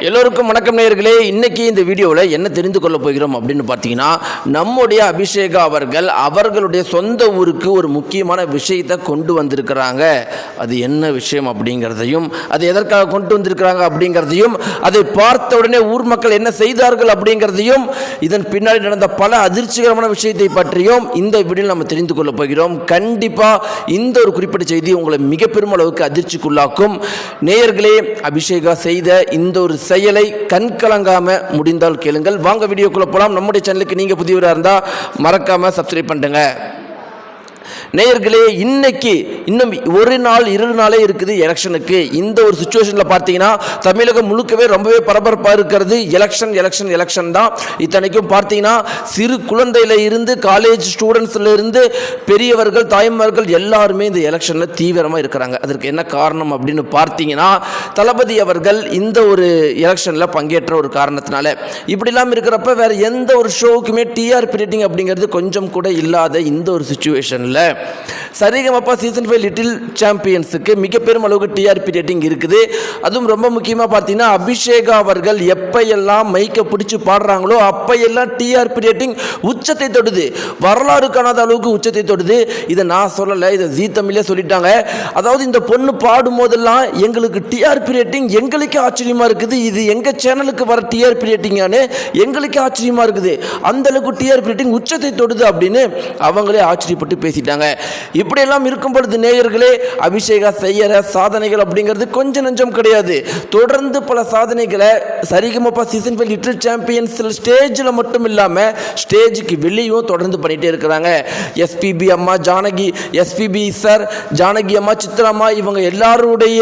எல்லோருக்கும் வணக்கம் நேயர்களே. இன்னைக்கு இந்த வீடியோவில் என்ன தெரிந்து கொள்ள போகிறோம் அப்படின்னு பார்த்தீங்கன்னா, நம்முடைய அபிஷேகா அவர்கள் அவர்களுடைய சொந்த ஊருக்கு ஒரு முக்கியமான விஷயத்தை கொண்டு வந்திருக்கிறாங்க. அது என்ன விஷயம் அப்படிங்கிறதையும், அது எதற்காக கொண்டு வந்திருக்கிறாங்க அப்படிங்கிறதையும், அதை பார்த்த உடனே ஊர் மக்கள் என்ன செய்தார்கள் அப்படிங்கிறதையும், இதன் பின்னாடி நடந்த பல அதிர்ச்சிகரமான விஷயத்தை பற்றியும் இந்த வீடியோவில் நம்ம தெரிந்து கொள்ள போகிறோம். கண்டிப்பாக இந்த ஒரு குறிப்பிட்ட செய்தி உங்களை மிக பெரும் அளவுக்கு அதிர்ச்சிக்குள்ளாக்கும். நேயர்களே, அபிஷேகா செய்த இந்த ஒரு செயலை கண்கலங்காம முடிந்தால் கேளுங்கள். வாங்க வீடியோக்குள்ள போலாம். நம்முடைய சேனலுக்கு நீங்க புதியவராக இருந்தா மறக்காம சப்ஸ்கிரைப் பண்ணுங்க. நேயர்களே, இன்னைக்கு இன்னும் ஒரு நாள் 2 நாளே இருக்குது எலெக்ஷனுக்கு. இந்த ஒரு சிச்சுவேஷனில் பார்த்தீங்கன்னா தமிழகம் முழுக்கவே ரொம்பவே பரபரப்பாக இருக்கிறது. எலெக்ஷன் தான். இத்தனைக்கும் பார்த்தீங்கன்னா சிறு குழந்தையில இருந்து காலேஜ் ஸ்டூடெண்ட்ஸ்ல இருந்து பெரியவர்கள் தாய்மார்கள் எல்லாருமே இந்த எலெக்ஷனில் தீவிரமாக இருக்கிறாங்க. அதற்கு என்ன காரணம் அப்படின்னு பார்த்தீங்கன்னா, தளபதி அவர்கள் இந்த ஒரு எலெக்ஷனில் பங்கேற்ற ஒரு காரணத்தினால. இப்படிலாம் இருக்கிறப்ப வேற எந்த ஒரு ஷோவுக்குமே டிஆர்பி ரேட்டிங் அப்படிங்கிறது கொஞ்சம் கூட இல்லாத இந்த ஒரு சிச்சுவேஷனில் சரிகமப்பா சீசன் 5 லிட்டில் சாம்பியன்ஸுக்கு மிக பெரும் அளவுக்கு டிஆர்பி ரேட்டிங் இருக்குது. அதுவும் ரொம்ப முக்கியமாக பார்த்தீங்கன்னா, அபிஷேகா அவர்கள் எப்பையெல்லாம் மைக்கை பிடிச்சி பாடுறாங்களோ அப்பையெல்லாம் டிஆர்பி ரேட்டிங் உச்சத்தை தொடுது. வரலாறு காணாத அளவுக்கு உச்சத்தை தொடுது. இதை நான் சொல்லலை, இதை ஜீ தமிழே சொல்லிட்டாங்க. அதாவது இந்த பொண்ணு பாடும் போதெல்லாம் எங்களுக்கு டிஆர்பி ரேட்டிங் எங்களுக்கே ஆச்சரியமாக இருக்குது. இது எங்கள் சேனலுக்கு வர டிஆர்பி ரேட்டிங்கானு எங்களுக்கே ஆச்சரியமாக இருக்குது. அந்த அளவுக்கு டிஆர்பி ரேட்டிங் உச்சத்தை தொடுது அப்படின்னு அவங்களே ஆச்சரியப்பட்டு பேசிட்டாங்க. இப்படியெல்லாம் இருக்கும் பொழுது நேயர்களே, அபிஷேகா செய்யற சாதனைகள் அப்படிங்கிறது கொஞ்சம் நஞ்சம் கிடையாது. தொடர்ந்து பல சாதனைகளை சரிகமப்பா சீசன் 5 லிட்டில் சாம்பியன்ஸ் ஸ்டேஜில் மட்டும் இல்லாமல் ஸ்டேஜுக்கு வெளியும் தொடர்ந்து பண்ணிகிட்டே இருக்கிறாங்க. எஸ்பிபி அம்மா ஜானகி, எஸ்பிபி சார், ஜானகி அம்மா, சித்ராம்மா, இவங்க எல்லாருடைய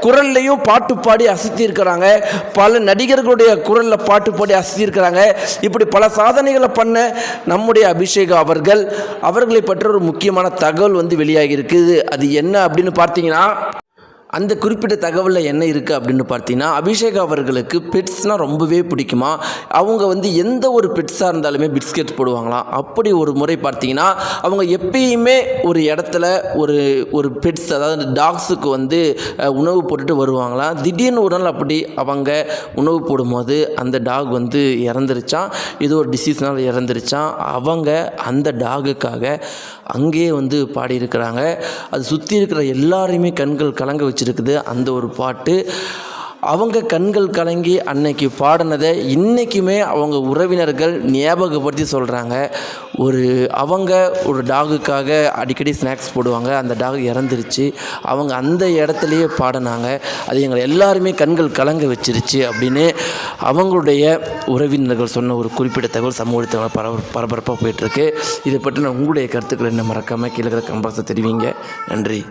குரல்லையும் பாட்டு பாடி அசத்தி இருக்கிறாங்க. பல நடிகர்களுடைய குரலில் பாட்டு பாடி அசத்தி இருக்கிறாங்க. இப்படி பல சாதனைகளை பண்ண நம்முடைய அபிஷேகா அவர்களை பற்றி ஒரு முக்கியமான தகவல் வெளியாகி இருக்குது. அது என்ன அப்படின்னு பார்த்தீங்கன்னா, அந்த குறிப்பிட்ட தகவலில் என்ன இருக்குது அப்படின்னு பார்த்தீங்கன்னா, அபிஷேகா அவர்களுக்கு பெட்ஸ்னால் ரொம்பவே பிடிக்குமா. அவங்க எந்த ஒரு பெட்ஸாக இருந்தாலுமே பிஸ்கெட் போடுவாங்களாம். அப்படி ஒரு முறை பார்த்தீங்கன்னா, அவங்க எப்பயுமே ஒரு இடத்துல ஒரு பெட்ஸ், அதாவது டாக்ஸுக்கு உணவு போட்டுட்டு வருவாங்களாம். திடீர்னு ஒரு நாள் அப்படி அவங்க உணவு போடும்போது அந்த டாக் இறந்துருச்சான். ஏதோ ஒரு டிசீஸ்னால் இறந்துருச்சான். அவங்க அந்த டாகுக்காக அங்கேயே பாடியிருக்கிறாங்க. அது சுற்றி இருக்கிற எல்லாரையுமே கண்கள் கலங்க வச்சுருக்குது அந்த ஒரு பாட்டு. அவங்க கண்கள் கலங்கி அன்னைக்கு பாடினதை இன்றைக்குமே அவங்க உறவினர்கள் ஞாபகப்படுத்தி சொல்கிறாங்க. அவங்க ஒரு டாகுக்காக அடிக்கடி ஸ்நாக்ஸ் போடுவாங்க. அந்த டாக் இறந்துருச்சு. அவங்க அந்த இடத்துலையே பாடினாங்க. அது எங்களை எல்லாருமே கண்கள் கலங்க வச்சிருச்சு அப்படின்னு அவங்களுடைய உறவினர்கள் சொன்ன ஒரு குறிப்பிட்ட தகவல் சமூகத்தில் பரபரப்பாக போயிட்டுருக்கு. இதை பற்றி நான் உங்களுடைய கருத்துக்களை என்ன மறக்காமல் கீழே கமெண்ட்ஸை தெரிவிங்க. நன்றி.